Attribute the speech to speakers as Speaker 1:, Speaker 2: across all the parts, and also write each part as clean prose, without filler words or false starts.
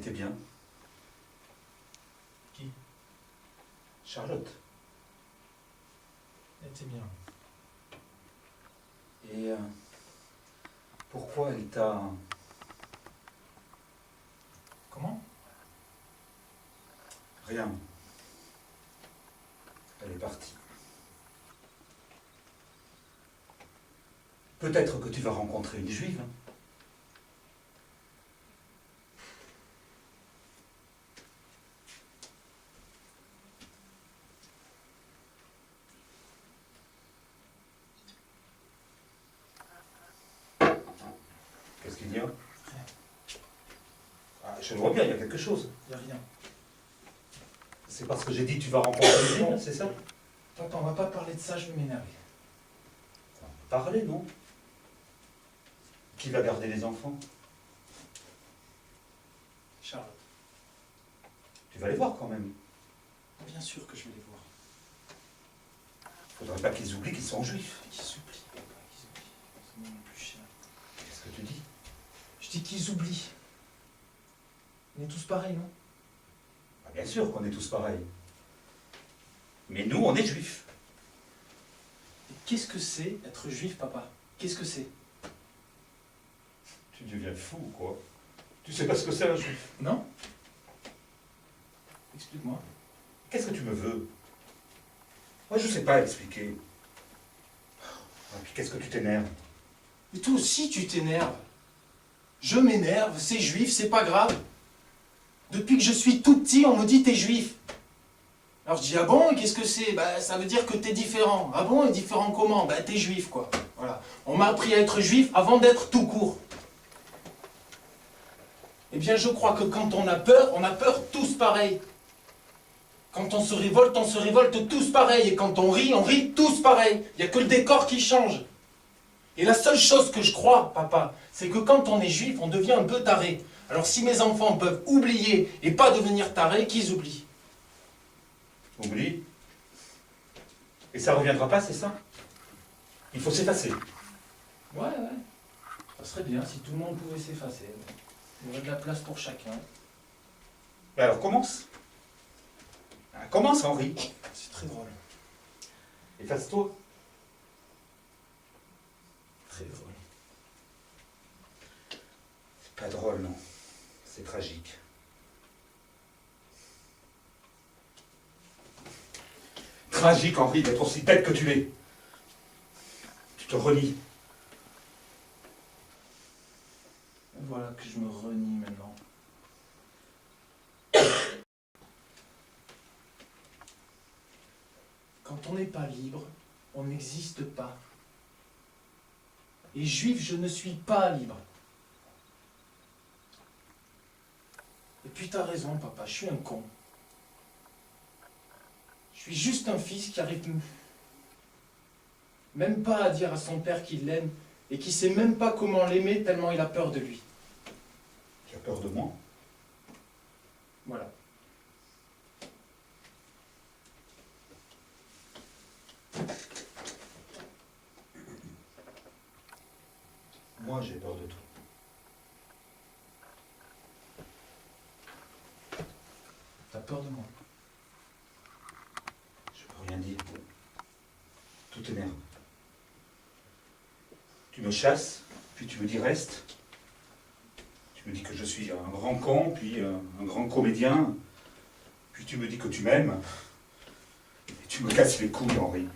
Speaker 1: était bien.
Speaker 2: Qui?
Speaker 1: Charlotte.
Speaker 2: Elle était bien.
Speaker 1: Et pourquoi elle t'a...
Speaker 2: Comment?
Speaker 1: Rien. Elle est partie. Peut-être que tu vas rencontrer une juive. Qu'est-ce qu'il y a?
Speaker 2: Rien.
Speaker 1: Ah, je le vois bien, il y a quelque chose.
Speaker 2: Il n'y a rien.
Speaker 1: C'est parce que j'ai dit tu vas rencontrer une juive, c'est ça?
Speaker 2: Papa, on va pas parler de ça, je vais m'énerver.
Speaker 1: On va parler, non? Qui va garder les enfants?
Speaker 2: Charlotte.
Speaker 1: Tu vas les voir quand même.
Speaker 2: Bien sûr que je vais les voir.
Speaker 1: Faudrait pas qu'ils oublient qu'ils sont juifs.
Speaker 2: Qu'ils oublient, papa, qu'ils oublient. C'est mon plus cher.
Speaker 1: Qu'est-ce que tu dis?
Speaker 2: Je dis qu'ils oublient. On est tous pareils, non?
Speaker 1: Bah, bien sûr qu'on est tous pareils. Mais nous, on est juifs.
Speaker 2: Et qu'est-ce que c'est être juif, papa? Qu'est-ce que c'est?
Speaker 1: Tu deviens fou, quoi. Tu sais pas ce que c'est un juif?
Speaker 2: Non? Explique-moi.
Speaker 1: Qu'est-ce que tu me veux? Moi, je sais pas expliquer. Ah, puis qu'est-ce que tu t'énerves?
Speaker 2: Mais toi aussi, tu t'énerves. Je m'énerve, c'est juif, c'est pas grave. Depuis que je suis tout petit, on me dit t'es juif. Alors je dis ah bon, et qu'est-ce que c'est? Bah ça veut dire que t'es différent. Ah bon, et différent comment? Bah t'es juif quoi. Voilà. On m'a appris à être juif avant d'être tout court. Eh bien je crois que quand on a peur tous pareil. Quand on se révolte tous pareil. Et quand on rit tous pareil. Il n'y a que le décor qui change. Et la seule chose que je crois, papa, c'est que quand on est juif, on devient un peu taré. Alors si mes enfants peuvent oublier et pas devenir tarés, qu'ils oublient.
Speaker 1: Oublie. Et ça reviendra pas, c'est ça? Il faut s'effacer.
Speaker 2: Ouais. Ça serait bien si tout le monde pouvait s'effacer. Il y aurait de la place pour chacun.
Speaker 1: Mais alors commence. Ah, commence, Henri.
Speaker 2: C'est très drôle.
Speaker 1: Efface-toi.
Speaker 2: Très drôle.
Speaker 1: C'est pas drôle, non. C'est tragique. Tragique, Henri, d'être aussi bête que tu es. Tu te renies.
Speaker 2: Voilà que je me renie maintenant. Quand on n'est pas libre, on n'existe pas. Et juif, je ne suis pas libre. Et puis t'as raison, papa, je suis un con. Je suis juste un fils qui arrive même pas à dire à son père qu'il l'aime et qui sait même pas comment l'aimer tellement il a peur de lui.
Speaker 1: Tu as peur de moi?
Speaker 2: Voilà.
Speaker 1: Moi, j'ai peur de toi.
Speaker 2: T'as peur de moi.
Speaker 1: Je peux rien dire. Tout t'énerve. Tu me chasses, puis tu me dis reste. Tu me dis que je suis un grand con, puis un grand comédien. Puis tu me dis que tu m'aimes. Et tu me casses les couilles, Henri.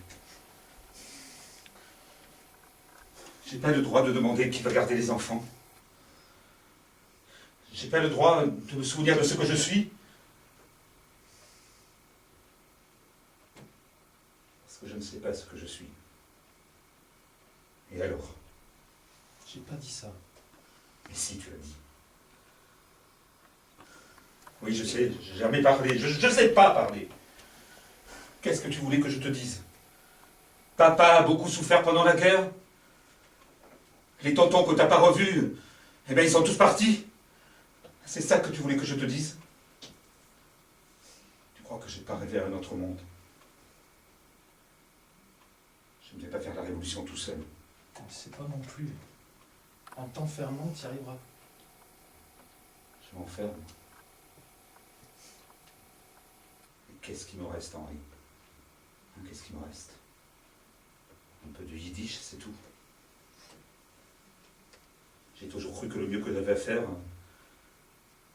Speaker 1: J'ai pas le droit de demander qui va garder les enfants. J'ai pas le droit de me souvenir de ce que je suis. Parce que je ne sais pas ce que je suis. Et alors?
Speaker 2: J'ai pas dit ça.
Speaker 1: Mais si, tu l'as dit. Oui, je sais, j'ai jamais parlé. Je ne sais pas parler. Qu'est-ce que tu voulais que je te dise? Papa a beaucoup souffert pendant la guerre. Les tontons que tu n'as pas revus, eh bien, ils sont tous partis. C'est ça que tu voulais que je te dise? Tu crois que j'ai pas rêvé à un autre monde? Je ne vais pas faire la révolution tout seul.
Speaker 2: Je sais pas non plus. En t'enfermant, tu y arriveras.
Speaker 1: Je m'enferme. Qu'est-ce qui me reste, Henri? Qu'est-ce qui me reste? Un peu de yiddish, c'est tout. J'ai toujours cru que le mieux que j'avais à faire,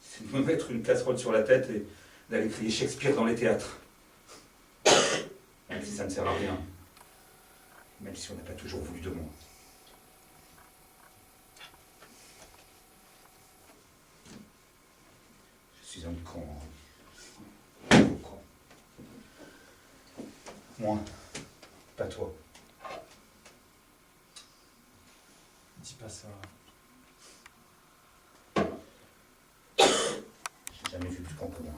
Speaker 1: c'est de me mettre une casserole sur la tête et d'aller crier Shakespeare dans les théâtres. Même si ça ne sert à rien. Même si on n'a pas toujours voulu de moi. Je suis un con, Henri. Un con. Moi, pas toi.
Speaker 2: Dis pas ça.
Speaker 1: J'ai jamais vu plus con que moi.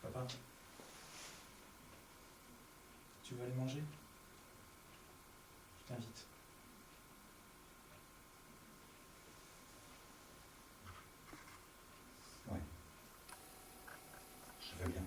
Speaker 2: Papa, tu veux aller manger? Je t'invite.
Speaker 1: Ouais. Je veux bien.